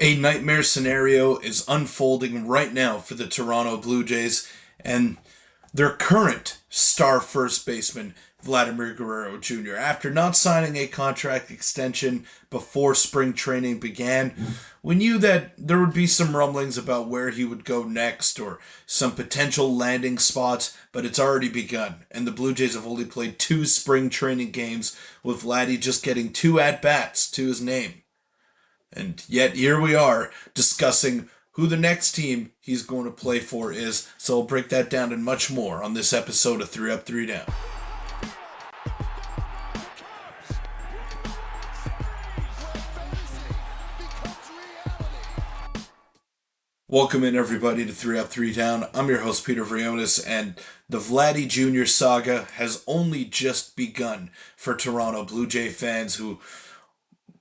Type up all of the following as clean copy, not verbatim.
A nightmare scenario is unfolding right now for the Toronto Blue Jays and their current star first baseman, Vladdy Jr. After not signing a contract extension before spring training began, we knew that there would be some rumblings about where he would go next or some potential landing spots, but it's already begun. And the Blue Jays have only played two spring training games, with Vladdy just getting two at bats to his name. And yet here we are discussing who the next team he's going to play for is. So we'll break that down and much more on this episode of 3 Up, 3 Down. Welcome in everybody to 3 Up, 3 Down. I'm your host Peter Vrionis, and the Vladdy Jr. saga has only just begun for Toronto Blue Jay fans who,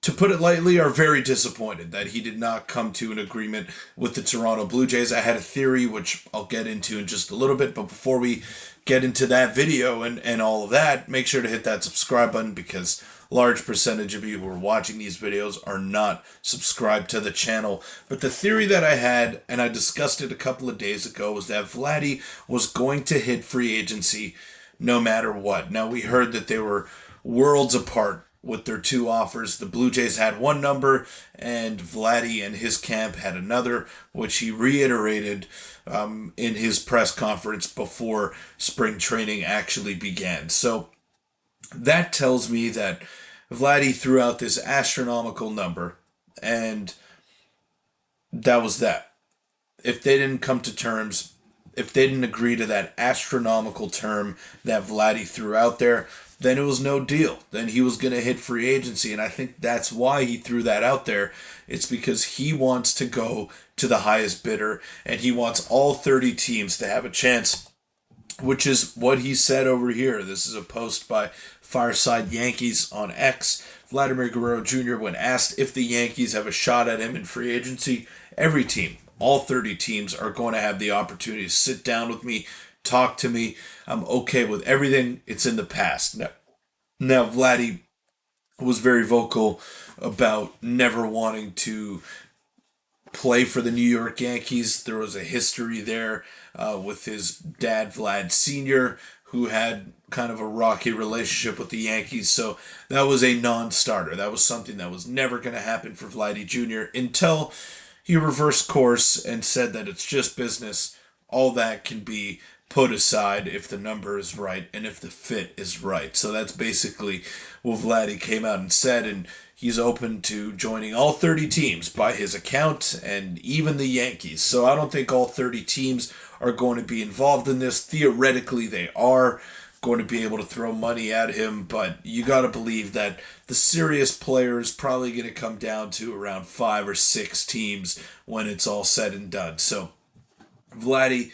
to put it lightly, are very disappointed that he did not come to an agreement with the Toronto Blue Jays. I had a theory, which I'll get into in just a little bit, but before we get into that video and all of that, make sure to hit that subscribe button because a large percentage of you who are watching these videos are not subscribed to the channel. But the theory that I had, and I discussed it a couple of days ago, was that Vladdy was going to hit free agency no matter what. Now, we heard that they were worlds apart with their two offers. The Blue Jays had one number, and Vladdy and his camp had another, which he reiterated in his press conference before spring training actually began. So that tells me that Vladdy threw out this astronomical number, and that was that. If they didn't come to terms, if they didn't agree to that astronomical term that Vladdy threw out there, then it was no deal. Then he was going to hit free agency, and I think that's why he threw that out there. It's because he wants to go to the highest bidder, and he wants all 30 teams to have a chance, which is what he said over here. This is a post by Fireside Yankees on X. Vladdy Jr., when asked if the Yankees have a shot at him in free agency, every team, all 30 teams, are going to have the opportunity to sit down with me, talk to me. I'm okay with everything. It's in the past. Now Vladdy was very vocal about never wanting to play for the New York Yankees. There was a history there with his dad, Vlad Sr., who had kind of a rocky relationship with the Yankees. So that was a non-starter. That was something that was never going to happen for Vladdy Jr. until he reversed course and said that it's just business. All that can be put aside if the number is right and if the fit is right. So that's basically what Vladdy came out and said, and he's open to joining all 30 teams by his account, and even the Yankees. So I don't think all 30 teams are going to be involved in this. Theoretically, they are going to be able to throw money at him, but you got to believe that the serious player is probably going to come down to around 5 or 6 teams when it's all said and done. So Vladdy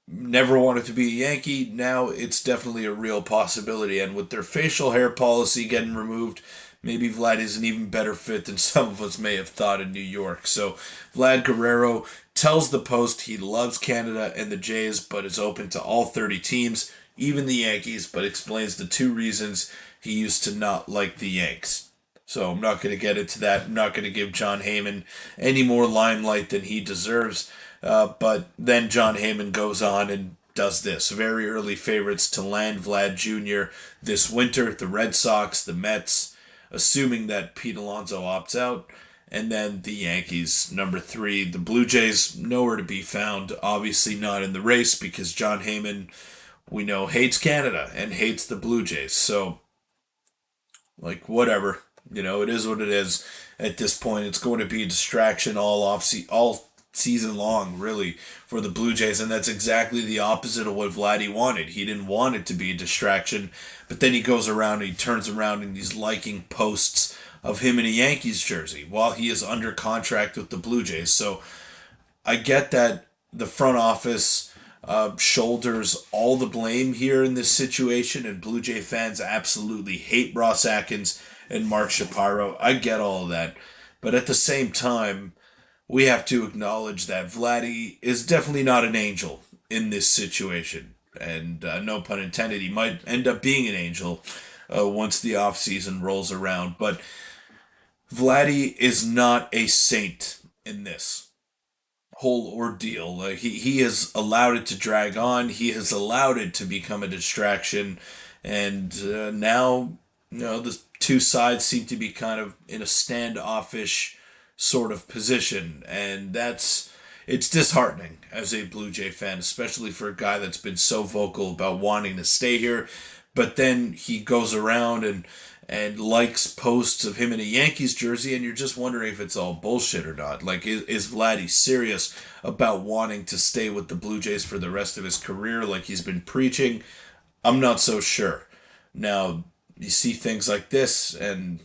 never wanted to be a Yankee. Now it's definitely a real possibility, and with their facial hair policy getting removed, maybe Vlad is an even better fit than some of us may have thought in New York. So Vlad Guerrero tells the Post he loves Canada and the Jays, but is open to all 30 teams, even the Yankees, but explains the two reasons he used to not like the Yanks. So I'm not going to get into that. I'm not going to give Jon Heyman any more limelight than he deserves. But then Jon Heyman goes on and does this. Very early favorites to land Vlad Jr. this winter: the Red Sox, the Mets, assuming that Pete Alonso opts out, and then the Yankees, number 3. The Blue Jays, nowhere to be found. Obviously not in the race because Jon Heyman, we know, hates Canada and hates the Blue Jays. So, whatever. It is what it is. At this point, it's going to be a distraction all season long, really, for the Blue Jays, and that's exactly the opposite of what Vladdy wanted. He didn't want it to be a distraction, but then he goes around and he turns around and he's liking posts of him in a Yankees jersey while he is under contract with the Blue Jays. So I get that the front office shoulders all the blame here in this situation, and Blue Jay fans absolutely hate Ross Atkins and Mark Shapiro. I get all of that, but at the same time, we have to acknowledge that Vladdy is definitely not an angel in this situation. And no pun intended, he might end up being an angel once the offseason rolls around. But Vladdy is not a saint in this whole ordeal. He has allowed it to drag on. He has allowed it to become a distraction, and now the two sides seem to be kind of in a standoffish sort of position, and it's disheartening as a Blue Jay fan, especially for a guy that's been so vocal about wanting to stay here, but then he goes around and likes posts of him in a Yankees jersey, and you're just wondering if it's all bullshit or not. Like, is Vladdy serious about wanting to stay with the Blue Jays for the rest of his career, like he's been preaching? I'm not so sure. Now, you see things like this, and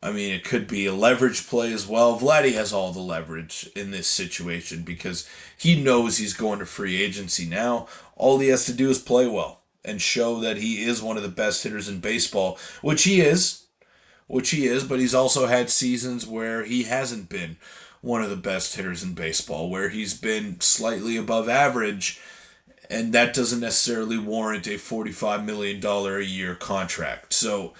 I mean, it could be a leverage play as well. Vladdy has all the leverage in this situation because he knows he's going to free agency now. All he has to do is play well and show that he is one of the best hitters in baseball, which he is, but he's also had seasons where he hasn't been one of the best hitters in baseball, where he's been slightly above average, and that doesn't necessarily warrant a $45 million a year contract. So,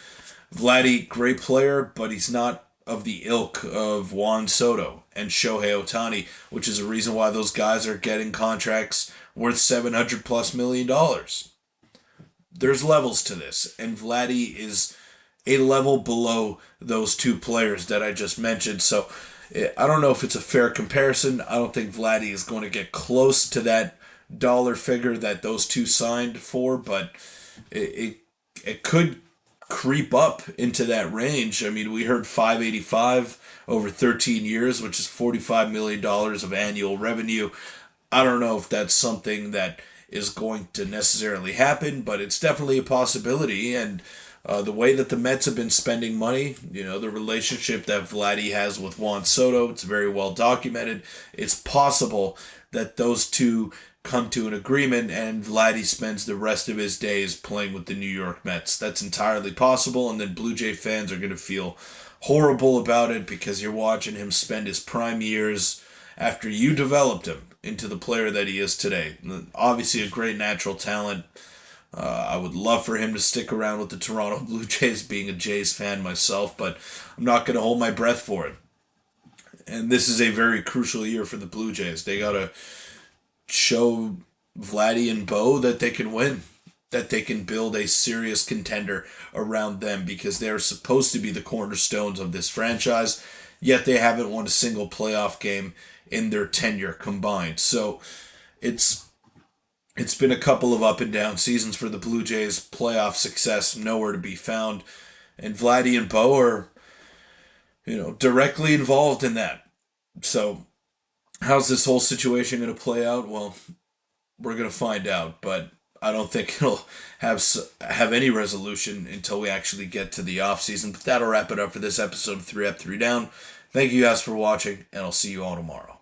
Vladdy, great player, but he's not of the ilk of Juan Soto and Shohei Ohtani, which is a reason why those guys are getting contracts worth 700 plus $1 million. There's levels to this, and Vladdy is a level below those two players that I just mentioned. So I don't know if it's a fair comparison. I don't think Vladdy is going to get close to that dollar figure that those two signed for, but it, it could creep up into that range. I mean, we heard 585 over 13 years, which is $45 million of annual revenue. I don't know if that's something that is going to necessarily happen, but it's definitely a possibility. And the way that the Mets have been spending money, the relationship that Vladdy has with Juan Soto, it's very well documented. It's possible that those two come to an agreement and Vladdy spends the rest of his days playing with the New York Mets. That's entirely possible, and then Blue Jay fans are going to feel horrible about it because you're watching him spend his prime years after you developed him into the player that he is today. Obviously, a great natural talent. I would love for him to stick around with the Toronto Blue Jays, being a Jays fan myself, but I'm not going to hold my breath for it. And this is a very crucial year for the Blue Jays. They got to show Vladdy and Bo that they can win, that they can build a serious contender around them because they're supposed to be the cornerstones of this franchise, yet they haven't won a single playoff game in their tenure combined. So it's been a couple of up and down seasons for the Blue Jays. Playoff success nowhere to be found, and Vladdy and Bo are directly involved in that. So how's this whole situation going to play out? Well, we're going to find out, but I don't think it'll have any resolution until we actually get to the off season. But that'll wrap it up for this episode of 3 Up 3 Down. Thank you guys for watching, and I'll see you all tomorrow.